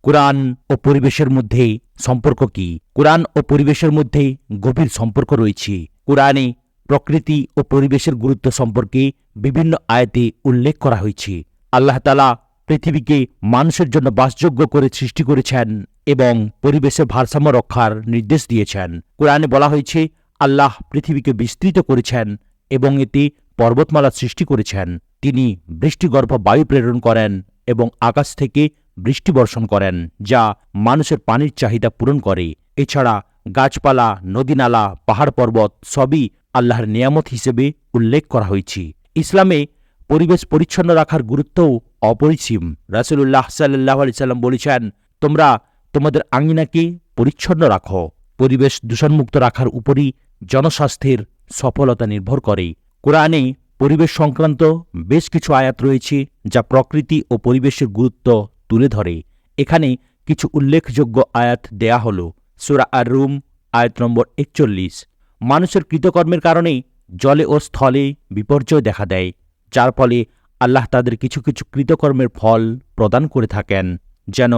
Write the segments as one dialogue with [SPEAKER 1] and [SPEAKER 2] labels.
[SPEAKER 1] কুরআন ও পরিবেশের মধ্যে সম্পর্ক কি? কুরআন ও পরিবেশের মধ্যে গভীর সম্পর্ক রয়েছে। কুরআনে প্রকৃতি ও পরিবেশের গুরুত্ব সম্পর্কে বিভিন্ন আয়াতে উল্লেখ করা হয়েছে। আল্লাহ তাআলা পৃথিবীকে মানুষের জন্য বাসযোগ্য করে সৃষ্টি করেছেন এবং পরিবেশের ভারসাম্য রক্ষার নির্দেশ দিয়েছেন। কুরআনে বলা হয়েছে, আল্লাহ পৃথিবীকে বিস্তৃত করেছেন এবং এতে পর্বতমালা সৃষ্টি করেছেন। তিনি বৃষ্টিগর্ভ বায়ু প্রেরণ করেন এবং আকাশ থেকে বৃষ্টি বর্ষণ করেন, যা মানুষের পানির চাহিদা পূরণ করে। এছাড়া গাছপালা, নদীনালা, পাহাড় পর্বত সবই আল্লাহর নিয়ামত হিসেবে উল্লেখ করা হয়েছে। ইসলামে পরিবেশ পরিচ্ছন্ন রাখার গুরুত্বও অপরিসীম। রাসূলুল্লাহ সাল্লাল্লাহু আলাইহি সাল্লাম বলেছেন, তোমরা তোমাদের আঙিনাকে পরিচ্ছন্ন রাখো। পরিবেশ দূষণমুক্ত রাখার উপরই জনস্বাস্থ্যের সফলতা নির্ভর করে। কুরআনে পরিবেশ সংক্রান্ত বেশ কিছু আয়াত রয়েছে যা প্রকৃতি ও পরিবেশের গুরুত্ব তুলে ধরে। এখানে কিছু উল্লেখযোগ্য আয়াত দেয়া হল। সূরা আর-রুম আয়াত নম্বর ৪১। মানুষের কৃতকর্মের কারণে জলে ও স্থলে বিপর্যয় দেখা দেয়, যার ফলে আল্লাহ তাদের কিছু কিছু কৃতকর্মের ফল প্রদান করে থাকেন, যেন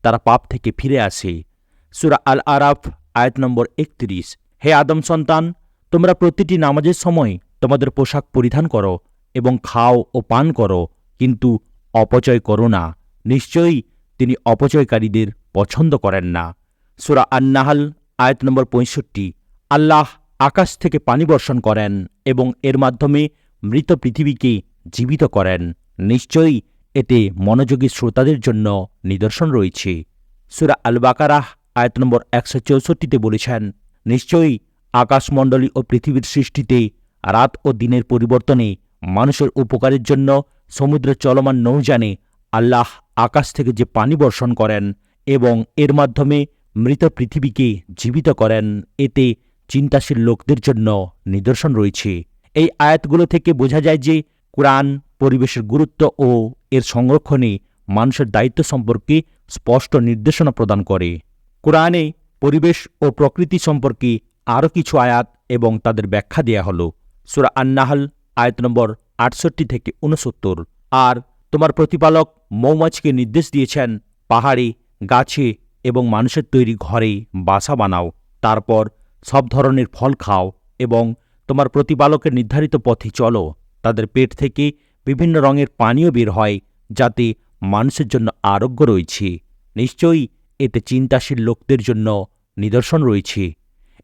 [SPEAKER 1] তারা পাপ থেকে ফিরে আসে। সূরা আল-আরাফ আয়াত নম্বর ৩১। হে আদম সন্তান, তোমরা প্রতিটি নামাজের সময় তোমাদের পোশাক পরিধান করো এবং খাও ও পান করো, কিন্তু অপচয় করো না। নিশ্চয়ই তিনি অপচয়কারীদের পছন্দ করেন না। সূরা আন-নাহল আয়াত নম্বর ৬৫। আল্লাহ আকাশ থেকে পানি বর্ষণ করেন এবং এর মাধ্যমে মৃত পৃথিবীকে জীবিত করেন। নিশ্চয়ই এতে মনোযোগী শ্রোতাদের জন্য নিদর্শন রয়েছে। সূরা আল-বাকারাহ আয়াত নম্বর ১৬৪তে বলেছেন, নিশ্চয়ই আকাশমণ্ডলী ও পৃথিবীর সৃষ্টিতে, রাত ও দিনের পরিবর্তনে, মানুষের উপকারের জন্য সমুদ্রের চলমান নৌযানে আল্লাহ আকাশ থেকে যে পানি বর্ষণ করেন এবং এর মাধ্যমে মৃত পৃথিবীকে জীবিত করেন, এতে চিন্তাশীল লোকদের জন্য নিদর্শন রয়েছে। এই আয়াতগুলো থেকে বোঝা যায় যে কুরআন পরিবেশের গুরুত্ব ও এর সংরক্ষণে মানুষের দায়িত্ব সম্পর্কে স্পষ্ট নির্দেশনা প্রদান করে। কুরআনে পরিবেশ ও প্রকৃতি সম্পর্কে আরও কিছু আয়াত এবং তাদের ব্যাখ্যা দেয়া হল। সূরা আন-নাহল আয়াত নম্বর ৬৮ থেকে ৬৯। আর তোমার প্রতিপালক মৌমাছিকে নির্দেশ দিয়েছেন, পাহাড়ে, গাছে এবং মানুষের তৈরি ঘরে বাসা বানাও, তারপর সব ধরনের ফল খাও এবং তোমার প্রতিপালকের নির্ধারিত পথে চলো। তাদের পেট থেকে বিভিন্ন রঙের পানীয় বের হয়, যাতে মানুষের জন্য আরোগ্য রয়েছে। নিশ্চয়ই এতে চিন্তাশীল লোকদের জন্য নিদর্শন রয়েছে।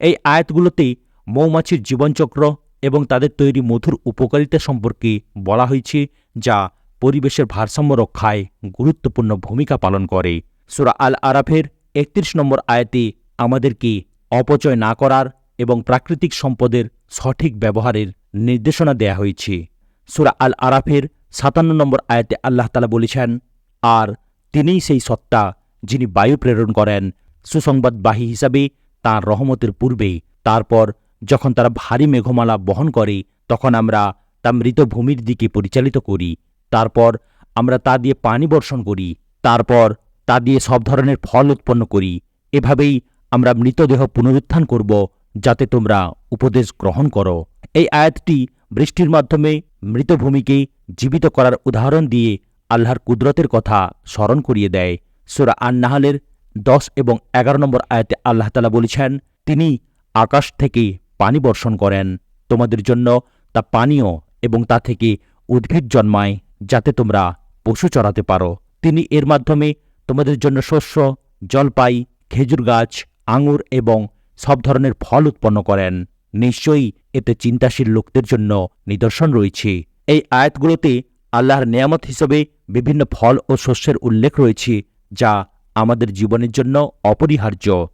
[SPEAKER 1] এই আয়াতগুলোতে মৌমাছির জীবনচক্র এবং তাদের তৈরি মধুর উপকারিতা সম্পর্কে বলা হয়েছে, যা পরিবেশের ভারসাম্য রক্ষায় গুরুত্বপূর্ণ ভূমিকা পালন করে। সূরা আল-আরাফের ৩১ নম্বর আয়াতে আমাদেরকে অপচয় না করার এবং প্রাকৃতিক সম্পদের সঠিক ব্যবহারের নির্দেশনা দেয়া হয়েছে। সূরা আল-আরাফের ৫৭ নম্বর আয়াতে আল্লাহ তাআলা বলেছেন, আর তিনিই সেই সত্তা যিনি বায়ু প্রেরণ করেন সুসংবাদবাহী হিসাবে তাঁর রহমতের পূর্বে, তারপর যখন তারা ভারী মেঘমালা বহন করে তখন আমরা তা মৃত ভূমির দিকে পরিচালিত করি, তারপর আমরা তা দিয়ে পানি বর্ষণ করি, তারপর তা দিয়ে সব ধরনের ফল উৎপন্ন করি। এভাবেই আমরা মৃতদেহ পুনরুত্থান করব, যাতে তোমরা উপদেশ গ্রহণ করো। এই আয়াতটি বৃষ্টির মাধ্যমে মৃত ভূমিকে জীবিত করার উদাহরণ দিয়ে আল্লাহর কুদরতের কথা স্মরণ করিয়ে দেয়। সূরা আন-নাহলের ১০ এবং ১১ নম্বর আয়াতে আল্লাহ তাআলা বলেছেন, তিনি আকাশ থেকে পানি বর্ষণ করেন, তোমাদের জন্য তা পানীয় এবং তা থেকে উদ্ভিদ জন্মায়, যাতে তোমরা পশু চরাতে পারো। তিনি এর মাধ্যমে তোমাদের জন্য শস্য, জলপাই, খেজুর গাছ, আঙুর এবং সব ধরনের ফল উৎপন্ন করেন। নিশ্চয়ই এতে চিন্তাশীল লোকদের জন্য নিদর্শন রয়েছে। এই আয়াতগুলোতে আল্লাহর নেয়ামত হিসেবে বিভিন্ন ফল ও শস্যের উল্লেখ রয়েছে, যা আমাদের জীবনের জন্য অপরিহার্য।